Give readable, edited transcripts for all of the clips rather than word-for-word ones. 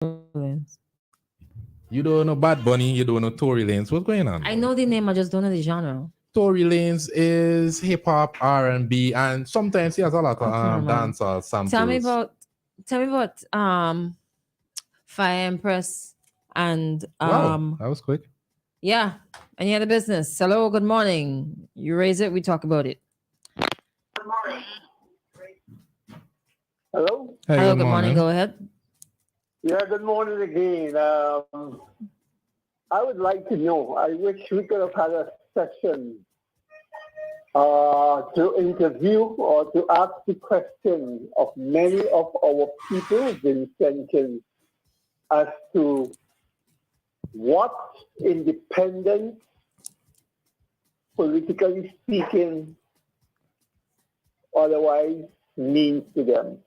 Lanez. You don't know Bad Bunny, you don't know Tory Lanez. What's going on? I know the name, I just don't know the genre. Tory Lanez is hip hop, R&B, and sometimes he has a lot of Okay, man. dancehall Tell me samples. about Fire Empress and Wow, that was quick. yeah, any other business. Hello, good morning. You raise it, we talk about it. Hello? Hey, Hello, good good morning. morning. Go ahead. Yeah, good morning again. I would like to know, I wish we could have had a session to interview or to ask the question of many of our people, Vincentians, as to what independence, politically speaking, otherwise means to them.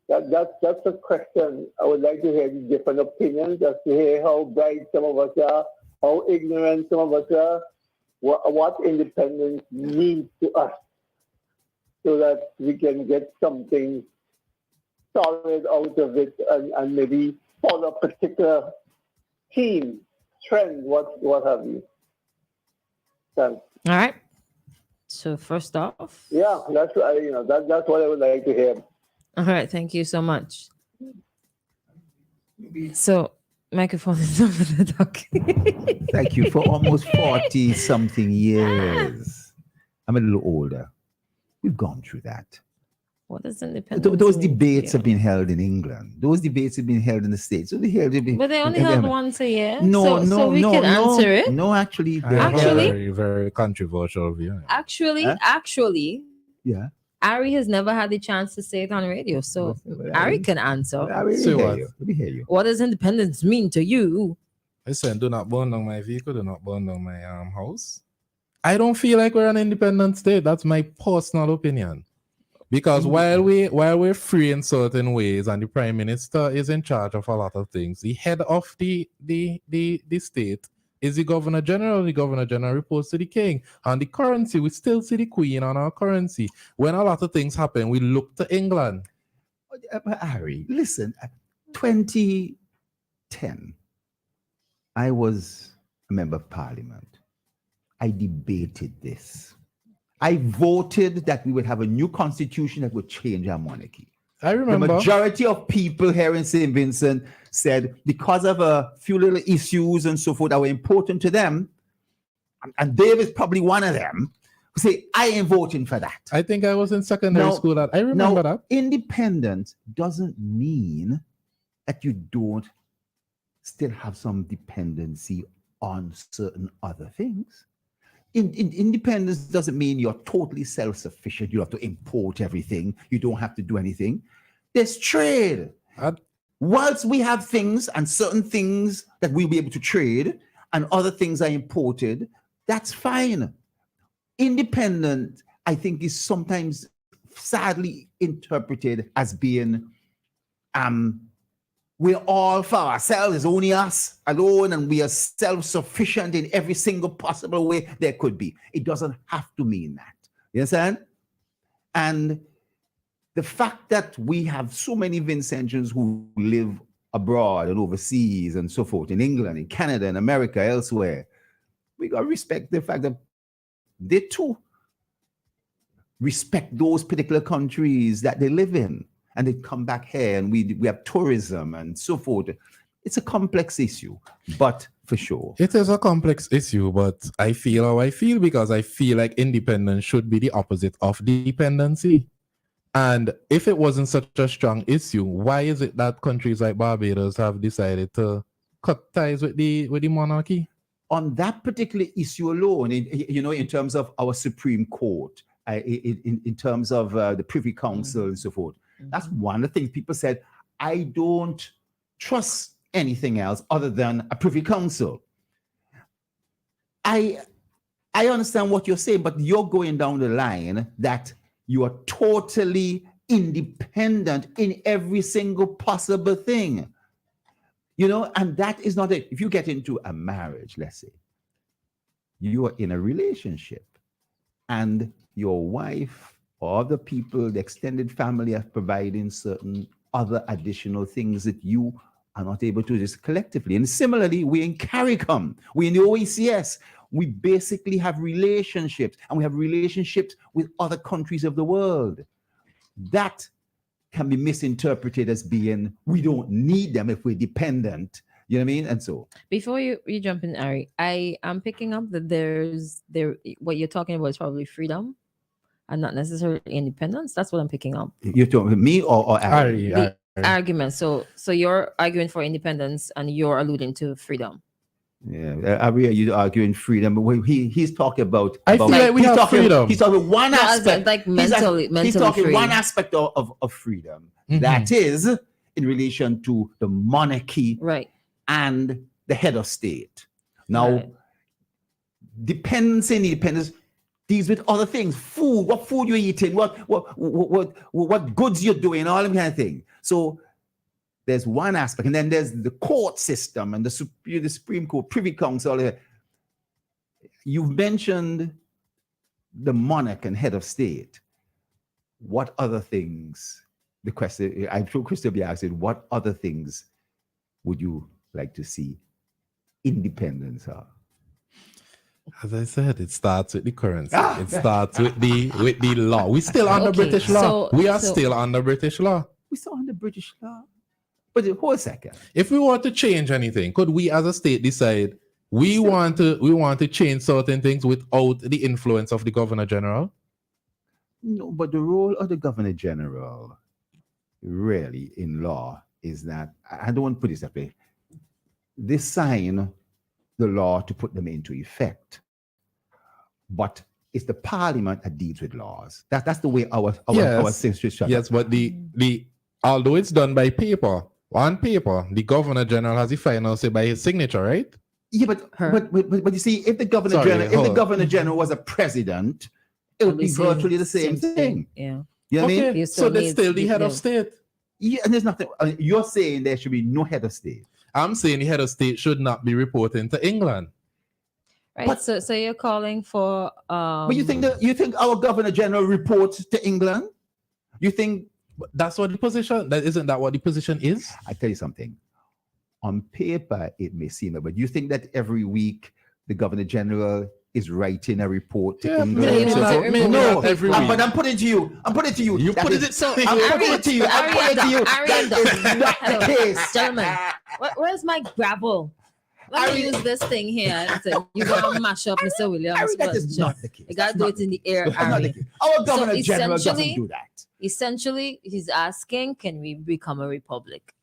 That's a question. I would like to hear the different opinions as to hear how bright some of us are, how ignorant some of us are, what independence means to us, so that we can get something solid out of it and maybe follow a particular theme, trend, what have you. Thanks. All right. So first off, Yeah, that's what I would like to hear. all right, thank you so much. So microphone is over the dock. Thank you. For almost 40 something years. I'm a little older. We've gone through that. What is independence? Those mean to debates you? have been held in England. Those debates have been held in the States. So But they only held once a year. No, so we can answer it. No, actually, I have Actually- a very, very controversial view. Actually, yeah. Ari has never had the chance to say it on radio, so Ari can answer. I really Say hear what? you. Let me hear you. What does independence mean to you? Listen, do not burn down my vehicle, do not burn down my house. I don't feel like we're an independent state. That's my personal opinion. Because while we're free in certain ways, and the prime minister is in charge of a lot of things, the head of the state is the governor general. The governor general reports to the king. And the currency, we still see the queen on our currency. When a lot of things happen, we look to England. But Harry, listen, 2010, I was a member of parliament. I debated this. I voted that we would have a new constitution that would change our monarchy. I remember. The majority of people here in St. Vincent said because of a few little issues and so forth that were important to them, and Dave is probably one of them, who say, I am voting for that. I think I was in secondary school. That I remember that. Independence doesn't mean that you don't still have some dependency on certain other things. Independence doesn't mean you're totally self-sufficient. You have to import everything. You don't have to do anything. There's trade. Whilst we have things and certain things that we'll be able to trade and other things are imported, that's fine. Independent, I think, is sometimes sadly interpreted as being we're all for ourselves, it's only us alone, and we are self-sufficient in every single possible way there could be. It doesn't have to mean that. You understand? And the fact that we have so many Vincentians who live abroad and overseas and so forth, in England, in Canada, in America, elsewhere, we got to respect the fact that they too respect those particular countries that they live in. And they come back here and we have tourism and so forth. It's a complex issue, but for sure. It is a complex issue, but I feel how I feel because I feel like independence should be the opposite of dependency. And if it wasn't such a strong issue, why is it that countries like Barbados have decided to cut ties with the monarchy? On that particular issue alone, in terms of our Supreme Court, in terms of the Privy Council and so forth, that's one of the things people said, I don't trust anything else other than a Privy Council. I understand what you're saying, but you're going down the line that you are totally independent in every single possible thing. And that is not it. If you get into a marriage, let's say, you are in a relationship and your wife or other people, the extended family, are providing certain other additional things that you are not able to do this collectively. And similarly, we in CARICOM, we in the OECS, we basically have relationships, and we have relationships with other countries of the world. That can be misinterpreted as being, we don't need them if we're dependent. You know what I mean? And so, Before you jump in, Ari, I am picking up that there what you're talking about is probably freedom and not necessarily independence. That's what I'm picking up. you're talking to me or Ari? Ari, The argument. So you're arguing for independence and you're alluding to freedom. Yeah, Ari, are you arguing freedom? But he's talking about. I feel like we he's have talking, freedom. He's talking one No, as aspect. like he's mentally talking free. one aspect of freedom. Mhm. That is in relation to the monarchy Right. and the head of state. Now, Right. dependence and independence deals with other things. Food, what food you're eating, what goods you're doing, all that kind of thing. So there's one aspect, and then there's the court system and the Supreme Court, Privy Council. You've mentioned the monarch and head of state. What other things? The question, I'm sure Christal will be asking, what other things would you like to see independence of? As I said, it starts with the currency. Ah! It starts with the law. We still under Okay, British law. so- We are so- still under British law. We saw under British law. But hold a second. If we want to change anything, could we as a state decide we want to change certain things without the influence of the Governor General? No, but the role of the Governor General, really, in law, is that I don't want to put it that way. They sign the law to put them into effect, but it's the Parliament that deals with laws. That's the way our system is structured. Yes, but the although it's done by paper, on paper, the Governor General has the final say by his signature, right? Yeah, but you see, if the Governor General was a president, it would be virtually the same thing. Yeah. You know what I mean? You So there's need- still the head of yeah. state. Yeah, and there's nothing. You're saying there should be no head of state. I'm saying the head of state should not be reporting to England. Right. But- so you're calling for But you think our Governor General reports to England? You think? But that's what the position. Isn't that what the position is? I tell you something. On paper, it may seem, but you think that every week the Governor General is writing a report to Yeah, England? maybe not- maybe no, not every but week. I'm putting it to you. You That put is- it. So I'm putting it to you. I'm putting it to you. Arianda. That is not Hello, the case. gentlemen. Where's my gravel? Let me use this thing here. So you gonna mash up Mr. Williams. Harry, that is first, not Jeff. the case. You gotta That's do not it in the air, That's not the Ari. case. Our Governor So General doesn't essentially- do that. Essentially, he's asking, can we become a republic?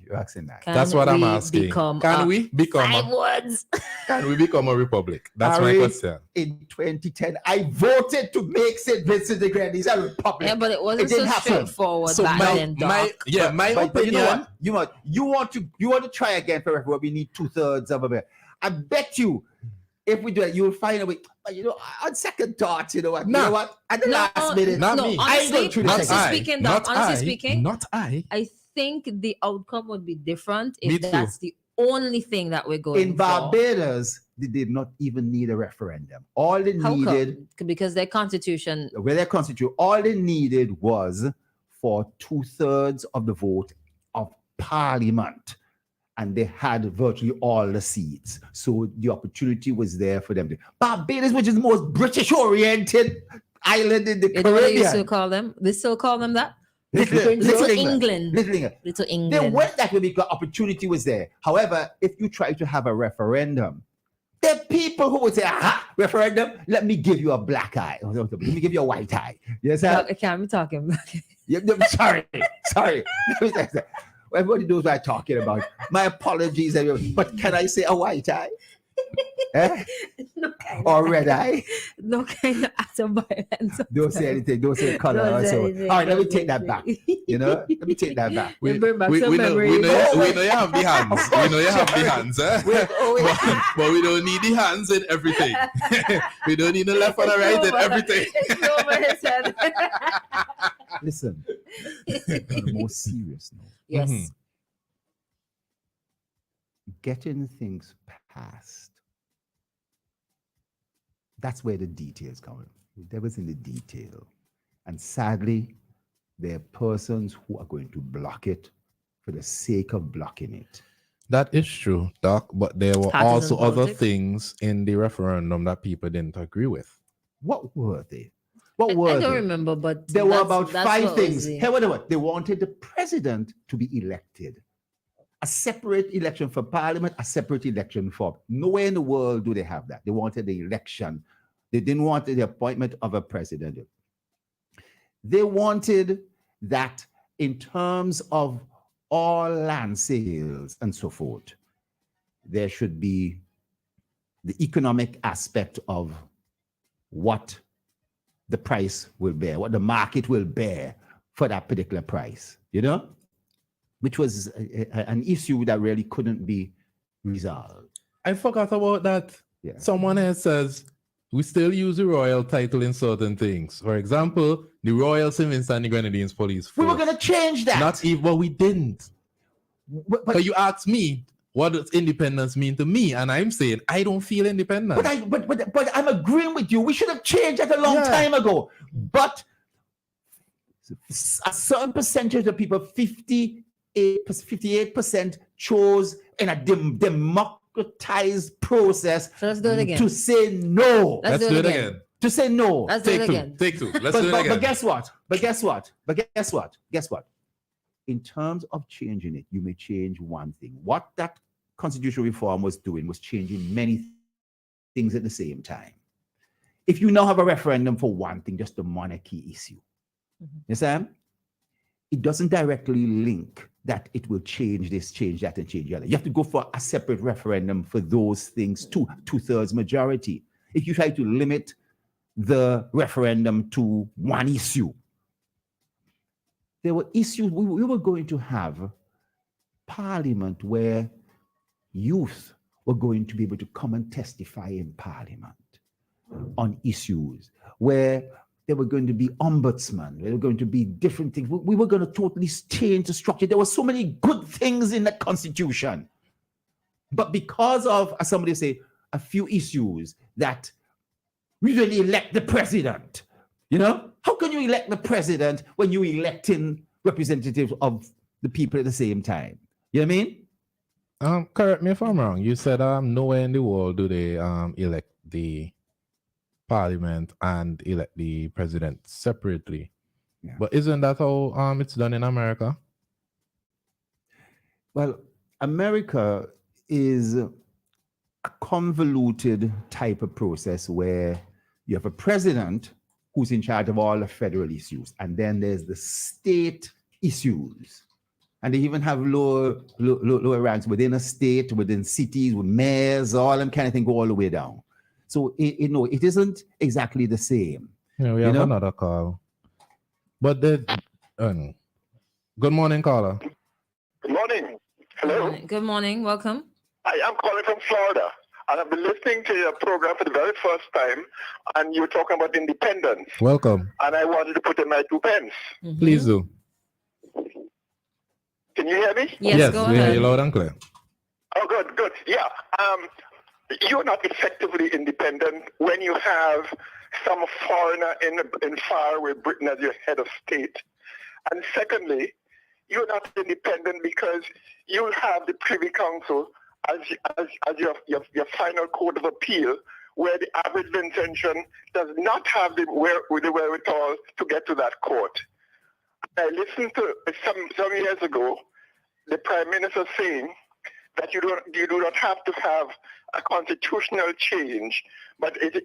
You're asking that. Can That's what I'm we asking. become Can a- we become? Five words. Can we become a republic? That's my Harry, question. In 2010, I voted to make St. Vincent the Grenadines a republic. Yeah, but it wasn't It didn't so happen. straightforward So back then, Doc. my But you know opinion. what? You want to try again for referendum. We need 2/3 of it. I bet you, if we do it, you'll find a way. But on second thoughts, you know what? Nah. You know what? At the last minute, Not me. I ain't going Honestly, through the honestly second. speaking, Doc, Not honestly I, speaking, not I. I think the outcome would be different Me if too. that's the only thing that we're going In for. Barbados, they did not even need a referendum. All they How needed, come? Because their constitution. with their constitution, all they needed was for 2/3 of the vote of Parliament. And they had virtually all the seats. So the opportunity was there for them. Barbados, which is the most British-oriented island in the You know what they used to Caribbean. call them? They still call them that? Little Little England. England. Little England. Little They England. went that way because opportunity was there. However, if you try to have a referendum, there are people who would say, aha, referendum, let me give you a black eye. Let me give you a white eye. Yes, sir? Doc, I can't be talking. Yeah, no, sorry. Everybody knows what I'm talking about. My apologies, everyone. But can I say a white eye? no kind Or of, red eye? no kind of act of violence. Don't say anything. Don't say color. Don't say Also. anything, All right, let me don't take say that back. anything. You know, let me take that back. You bring back we some know, memories. we know you have the hands. We know you have the hands, eh? but we don't need the hands in everything. We don't need the left or the right in everything. It's over his head. Listen, on a more serious note, Yes. Mhm. getting things passed. That's where the details come in. The devil's in the detail. And sadly, there are persons who are going to block it for the sake of blocking it. That is true, Doc, but there were Partisan also other politics. things in the referendum that people didn't agree with. What were they? What I were don't they? remember, but There were that's- about that's 5 what was things. the- Hey, whatever. They wanted the president to be elected. A separate election for parliament, a separate election for. Nowhere in the world do they have that. They wanted the election. They didn't want the appointment of a president. They wanted that in terms of all land sales and so forth, there should be the economic aspect of what the price will bear, what the market will bear for that particular price, which was an issue that really couldn't be resolved. I forgot about that. Yeah. Someone else says we still use the royal title in certain things. For example, the Royal St. Vincent and the Grenadines Police Force. We were going to change that. Not even, well, we didn't. but But you asked me, what does independence mean to me? And I'm saying, I don't feel independent. but I'm agreeing with you. We should have changed that a long time ago. But a certain percentage of people, 58% chose in a democratized process So let's do it again. to say no. Let's do it again. To say no. Let's do it again. Take two. Let's do it again. But guess what? In terms of changing it, you may change one thing. What that constitutional reform was doing was changing many things at the same time. If you now have a referendum for one thing, just the monarchy issue, you understand? It doesn't directly link that it will change this, change that, and change the other. You have to go for a separate referendum for those things too, 2/3 majority. If you try to limit the referendum to one issue, there were issues. We were going to have parliament where youth were going to be able to come and testify in parliament on issues, where there were going to be ombudsmen, there were going to be different things. We were going to totally change the structure. There were so many good things in the constitution. But because of, as somebody say, a few issues that we really elect the president, how can you elect the president when you're electing representatives of the people at the same time? You know what I mean? Correct me if I'm wrong. You said nowhere in the world do they elect the parliament and elect the president separately. Yeah. But isn't that how it's done in America? Well, America is a convoluted type of process where you have a president who's in charge of all the federal issues, and then there's the state issues. And they even have lower ranks within a state, within cities, with mayors, all them kind of thing go all the way down. So, it isn't exactly the same. Yeah, we have another call. But good morning, caller. Good morning. Hello. Good morning. Welcome. I am calling from Florida, and I've been listening to your program for the very first time, and you're talking about independence. Welcome. And I wanted to put in my 2 pence. Mhm. Please do. Can you hear me? Yes, go we hear ahead. you loud and clear. Oh, good. Yeah. You're not effectively independent when you have some foreigner in faraway Britain as your head of state. And secondly, you're not independent because you have the Privy Council as your final court of appeal, where the average Vincentian does not have the wherewithal to get to that court. I listened to some years ago the Prime Minister saying that you do not have to have a constitutional change, but the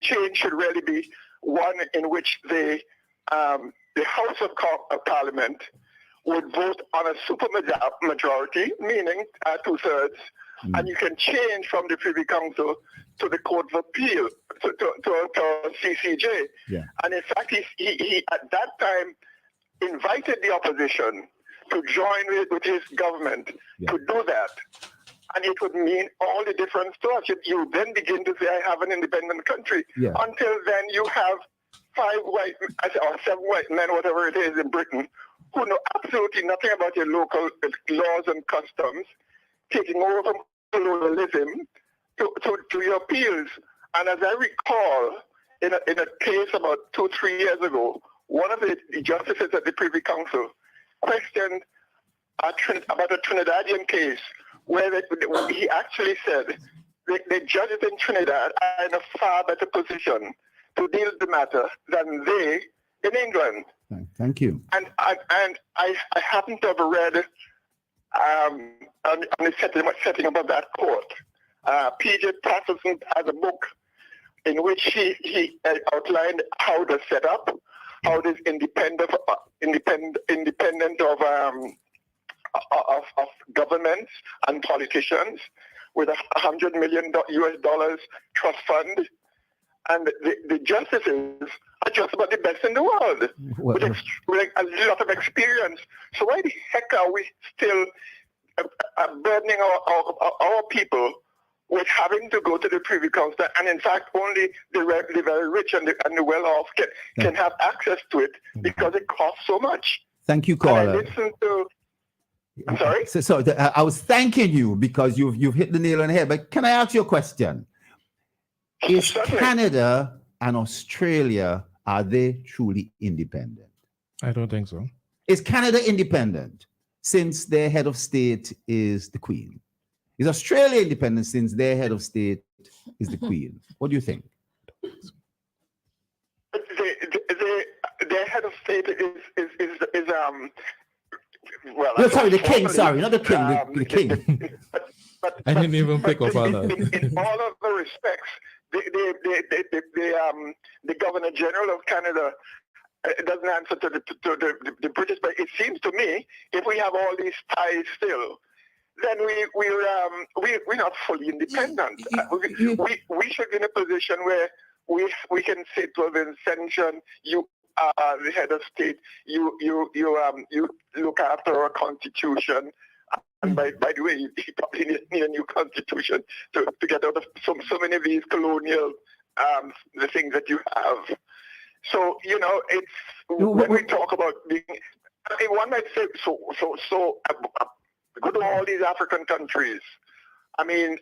change should really be one in which the House of Parliament would vote on a super majority, meaning 2/3, and you can change from the Privy Council to the Court of Appeal, to CCJ. Yeah. And in fact, he at that time invited the opposition to join with his government to do that. And it would mean all the difference to us. You then begin to say, I have an independent country. Yeah. Until then, you have 5 white or 7 white men, whatever it is in Britain, who know absolutely nothing about your local laws and customs, taking over from colonialism to your appeals. And as I recall, in a case about 2-3 years ago, one of the justices at the Privy Council questioned about a Trinidadian case where he actually said the judges in Trinidad are in a far better position to deal with the matter than they in England. Thank you. And I happen to have read on the setting up of that court. P.J. Patterson has a book in which he outlined how they're set up, how it is independent of governments and politicians, with $100 million US trust fund, and the justices are just about the best in the world, with a lot of experience. So why the heck are we still burdening our people with having to go to the Privy Council? And in fact, only the very rich and the well-off can have access to it because it costs so much. Thank you, caller. And I listened to. I'm sorry? So I was thanking you because you've hit the nail on the head. But can I ask you a question? Is Certainly. Canada and Australia, are they truly independent? I don't think so. Is Canada independent since their head of state is the Queen? Is Australia independent since their head of state is the Queen? What do you think? Their head of state is well. No, sorry, the King. Sorry, not the King. The King. But I didn't even pick up on that. In all of the respects, the Governor General of Canada doesn't answer to the British. But it seems to me, if we have all these ties still, then we're not fully independent. We should be in a position where we can say to a sanction, you are the head of state, you look after our constitution. And by the way, you probably need a new constitution to get out of so many of these colonial the things that you have. So it's when we talk about being, one might say go to all these African countries. I mean,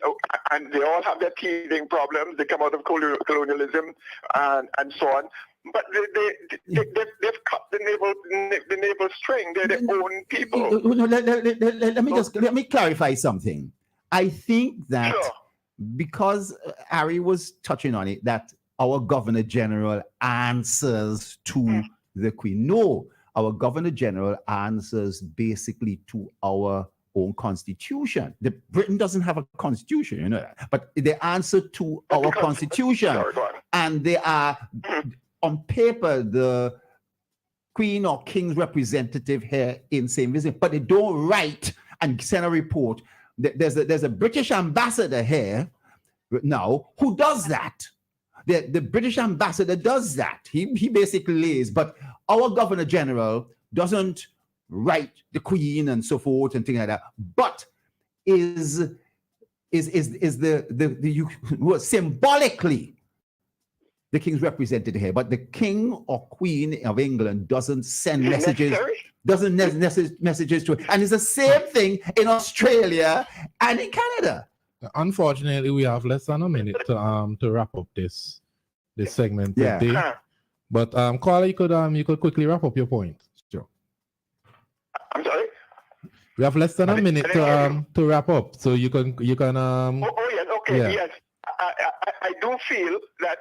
and they all have their teething problems. They come out of colonialism and so on. But they've cut the naval string. They're their own people. Let me clarify something. I think that Sure. because Ari was touching on it, that our Governor General answers to the Queen. No, our Governor General answers basically to our own constitution. Britain doesn't have a constitution, you know that. But they answer to our constitution. Sorry, go on. And they are, on paper, the Queen or King's representative here in St. Vincent, but they don't write and send a report. There's a British ambassador here now who does that. The British ambassador does that. He basically lays, but our Governor General doesn't write the Queen and so forth and things like that, but is symbolically the King's represented here, but the King or Queen of England doesn't send messages. Messages to it, and it's the same thing in Australia and in Canada. Unfortunately, we have less than a minute to wrap up this segment today. But Carla, you could quickly wrap up your point. Sure. I'm sorry. We have less than a minute to wrap up, so you can Oh yes, okay, yeah. yes. I do feel that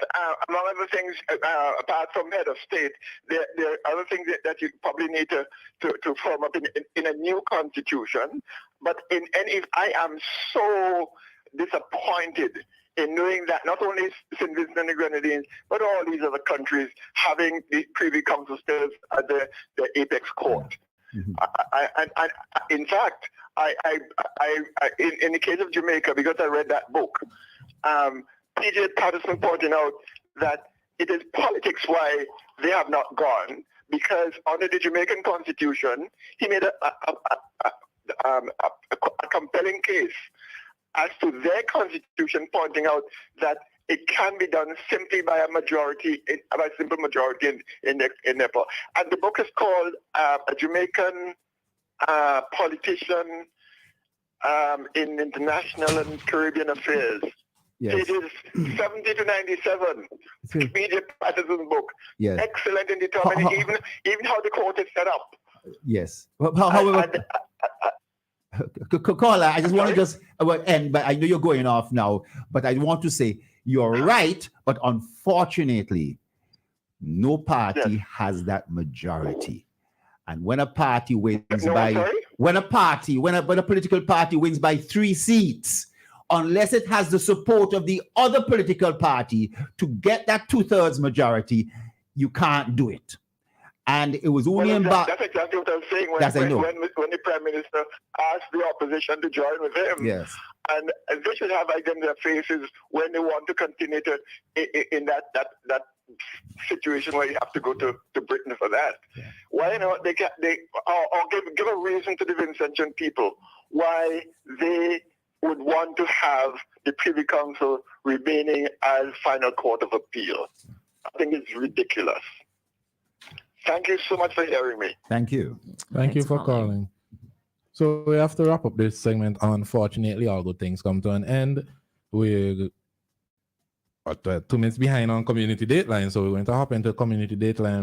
among other things, apart from head of state, there are other things that you probably need to form up in a new constitution. But I am so disappointed in knowing that not only St. Vincent and the Grenadines, but all these other countries having the Privy Council still at the apex court. Mm-hmm. In fact, in the case of Jamaica, because I read that book, P.J. Patterson pointing out that it is politics why they have not gone, because under the Jamaican Constitution, he made a compelling case as to their constitution, pointing out that it can be done simply by a simple majority in Nepal. And the book is called A Jamaican Politician in International and Caribbean Affairs. Yes. Pages 70 to 97. P.J. Patterson's book. Yes. Excellent in determining even how the court is set up. Yes. However, Caller, I just want to just end, but I know you're going off now. But I want to say you're right, but unfortunately, no party has that majority. And when a party wins when a political party wins by 3 seats, unless it has the support of the other political party to get that 2/3 majority, you can't do it. And it was only that's exactly what I was saying when the Prime Minister asked the opposition to join with him. Yes. And they should have like in their faces when they want to continue to in that situation where you have to go to Britain for that. Yeah. Why not they give a reason to the Vincentian people why they would want to have the Privy Council remaining as final court of appeal. I think it's ridiculous. Thank you so much for hearing me. Thank you. Thank you for calling. So we have to wrap up this segment. Unfortunately, all good things come to an end. We're 2 minutes behind on community dateline, so we're going to hop into community dateline